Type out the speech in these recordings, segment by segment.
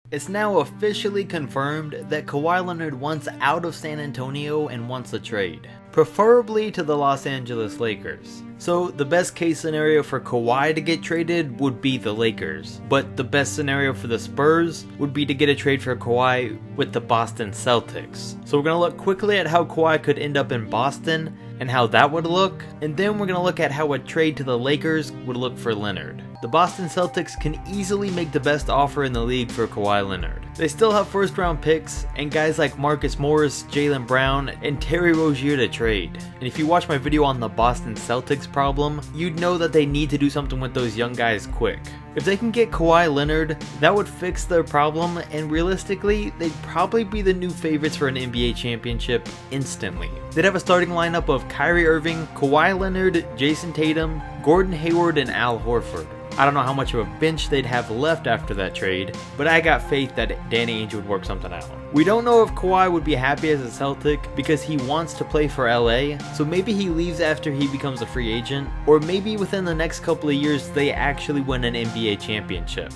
It's now officially confirmed that Kawhi Leonard wants out of San Antonio and wants a trade, preferably to the Los Angeles Lakers. So the best case scenario for Kawhi to get traded would be the Lakers, but the best scenario for the Spurs would be to get a trade for Kawhi with the Boston Celtics. So we're going to look quickly at how Kawhi could end up in Boston and how that would look, and then we're going to look at how a trade to the Lakers would look for Leonard. The Boston Celtics can easily make the best offer in the league for Kawhi Leonard. They still have first round picks and guys like Marcus Morris, Jaylen Brown, and Terry Rozier to trade. And if you watch my video on the Boston Celtics problem, you'd know that they need to do something with those young guys quick. If they can get Kawhi Leonard, that would fix their problem, and realistically, they'd probably be the new favorites for an NBA championship instantly. They'd have a starting lineup of Kyrie Irving, Kawhi Leonard, Jason Tatum, Gordon Hayward, and Al Horford. I don't know how much of a bench they'd have left after that trade, but I got faith that Danny Ainge would work something out. We don't know if Kawhi would be happy as a Celtic because he wants to play for LA, so maybe he leaves after he becomes a free agent, or maybe within the next couple of years they actually win an NBA championship.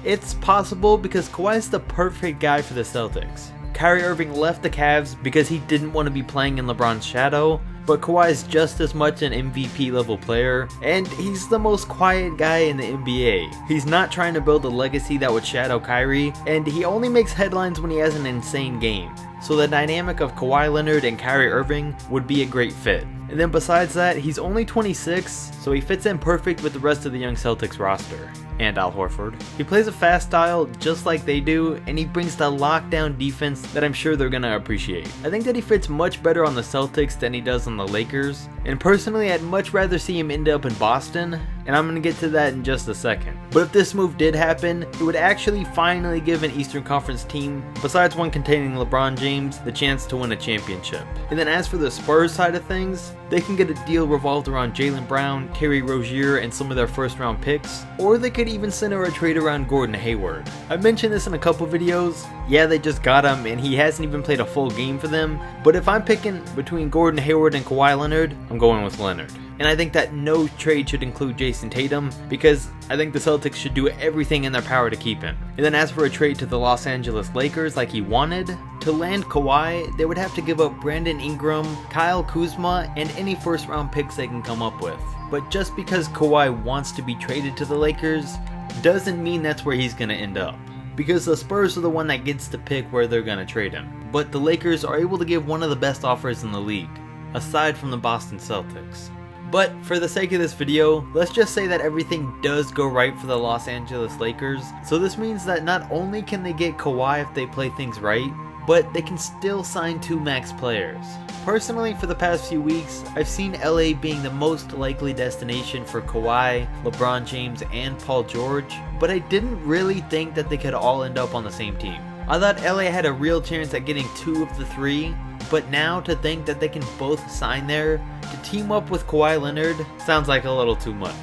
It's possible because Kawhi's the perfect guy for the Celtics. Kyrie Irving left the Cavs because he didn't want to be playing in LeBron's shadow, but Kawhi is just as much an MVP level player, and he's the most quiet guy in the NBA. He's not trying to build a legacy that would shadow Kyrie, and he only makes headlines when he has an insane game. So the dynamic of Kawhi Leonard and Kyrie Irving would be a great fit. And then besides that, he's only 26, so he fits in perfect with the rest of the young Celtics roster. And Al Horford. He plays a fast style just like they do, and he brings the lockdown defense that I'm sure they're gonna appreciate. I think that he fits much better on the Celtics than he does on the Lakers, and personally I'd much rather see him end up in Boston, and I'm gonna get to that in just a second. But if this move did happen, it would actually finally give an Eastern Conference team, besides one containing LeBron James, the chance to win a championship. And then as for the Spurs side of things, they can get a deal revolved around Jaylen Brown, Terry Rozier, and some of their first round picks, or they could even center a trade around Gordon Hayward. I've mentioned this in a couple videos. Yeah, they just got him and he hasn't even played a full game for them, but if I'm picking between Gordon Hayward and Kawhi Leonard, I'm going with Leonard. And I think that no trade should include Jason Tatum because I think the Celtics should do everything in their power to keep him. And then as for a trade to the Los Angeles Lakers like he wanted, to land Kawhi, they would have to give up Brandon Ingram, Kyle Kuzma, and any first round picks they can come up with. But just because Kawhi wants to be traded to the Lakers doesn't mean that's where he's going to end up. Because the Spurs are the one that gets to pick where they're going to trade him. But the Lakers are able to give one of the best offers in the league, aside from the Boston Celtics. But for the sake of this video, let's just say that everything does go right for the Los Angeles Lakers. So this means that not only can they get Kawhi if they play things right, but they can still sign 2 max players. Personally, for the past few weeks, I've seen LA being the most likely destination for Kawhi, LeBron James, and Paul George, but I didn't really think that they could all end up on the same team. I thought LA had a real chance at getting 2 of the 3, but now to think that they can both sign there to team up with Kawhi Leonard sounds like a little too much.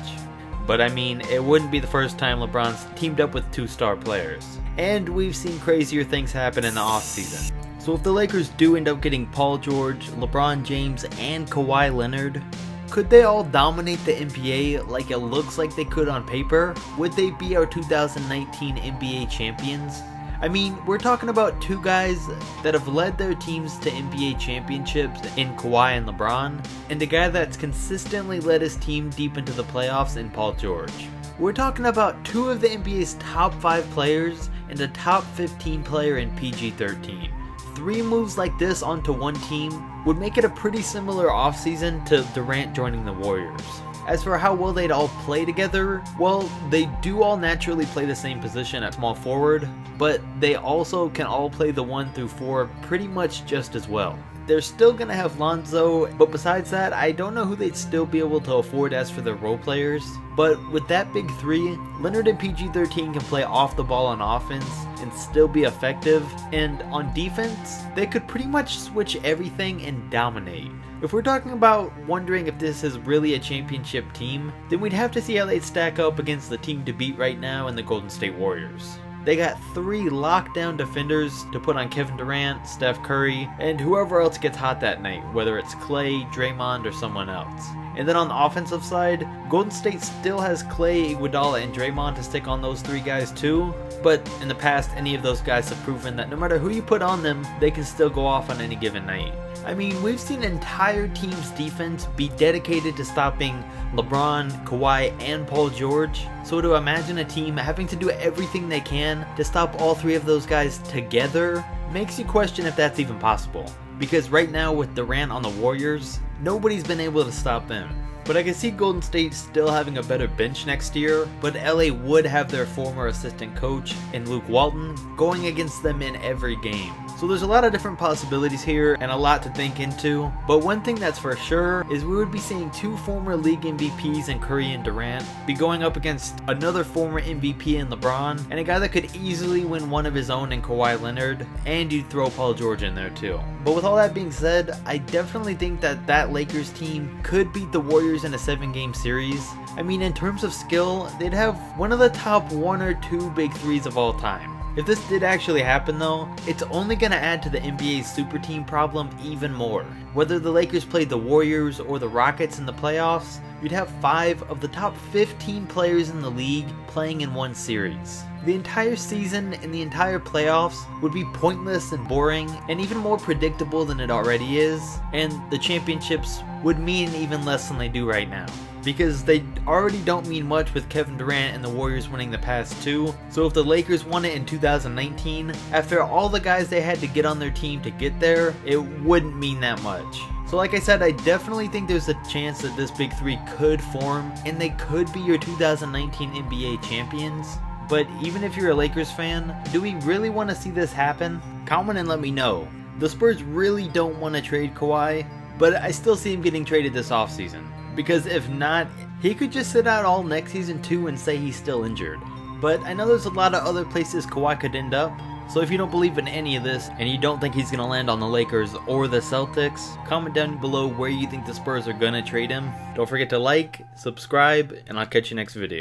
But I mean, it wouldn't be the first time LeBron's teamed up with 2 star players. And we've seen crazier things happen in the offseason. So if the Lakers do end up getting Paul George, LeBron James, and Kawhi Leonard, could they all dominate the NBA like it looks like they could on paper? Would they be our 2019 NBA champions? I mean, we're talking about 2 guys that have led their teams to NBA championships in Kawhi and LeBron, and a guy that's consistently led his team deep into the playoffs in Paul George. We're talking about 2 of the NBA's top 5 players and a top 15 player in PG-13. 3 moves like this onto one team would make it a pretty similar offseason to Durant joining the Warriors. As for how well they'd all play together, well, they do all naturally play the same position at small forward, but they also can all play the 1 through 4 pretty much just as well. They're still going to have Lonzo, but besides that, I don't know who they'd still be able to afford as for their role players. But with that big 3, Leonard and PG-13 can play off the ball on offense and still be effective, and on defense, they could pretty much switch everything and dominate. If we're talking about wondering if this is really a championship team, then we'd have to see how they stack up against the team to beat right now in the Golden State Warriors. they got 3 lockdown defenders to put on Kevin Durant, Steph Curry, and whoever else gets hot that night, whether it's Clay, Draymond, or someone else. And then on the offensive side, Golden State still has Clay, Iguodala, and Draymond to stick on those 3 guys too, but in the past, any of those guys have proven that no matter who you put on them, they can still go off on any given night. I mean, we've seen an entire team's defense be dedicated to stopping LeBron, Kawhi, and Paul George, so to imagine a team having to do everything they can to stop all 3 of those guys together makes you question if that's even possible. Because right now with Durant on the Warriors, nobody's been able to stop them. But I can see Golden State still having a better bench next year, but LA would have their former assistant coach in Luke Walton going against them in every game. So there's a lot of different possibilities here and a lot to think into, but one thing that's for sure is we would be seeing 2 former league MVPs in Curry and Durant be going up against another former MVP in LeBron, and a guy that could easily win one of his own in Kawhi Leonard, and you'd throw Paul George in there too. But with all that being said, I definitely think that Lakers team could beat the Warriors in a 7-game series. I mean, in terms of skill, they'd have one of the top 1 or 2 big threes of all time. If this did actually happen though, it's only going to add to the NBA's super team problem even more. Whether the Lakers played the Warriors or the Rockets in the playoffs, you'd have 5 of the top 15 players in the league playing in one series. The entire season and the entire playoffs would be pointless and boring and even more predictable than it already is, and the championships would mean even less than they do right now. Because they already don't mean much with Kevin Durant and the Warriors winning the past 2, so if the Lakers won it in 2019, after all the guys they had to get on their team to get there, it wouldn't mean that much. So like I said, I definitely think there's a chance that this big 3 could form, and they could be your 2019 NBA champions. But even if you're a Lakers fan, do we really want to see this happen? Comment and let me know. The Spurs really don't want to trade Kawhi, but I still see him getting traded this offseason. Because if not, he could just sit out all next season too and say he's still injured. But I know there's a lot of other places Kawhi could end up, so if you don't believe in any of this and you don't think he's going to land on the Lakers or the Celtics, comment down below where you think the Spurs are going to trade him. Don't forget to like, subscribe, and I'll catch you next video.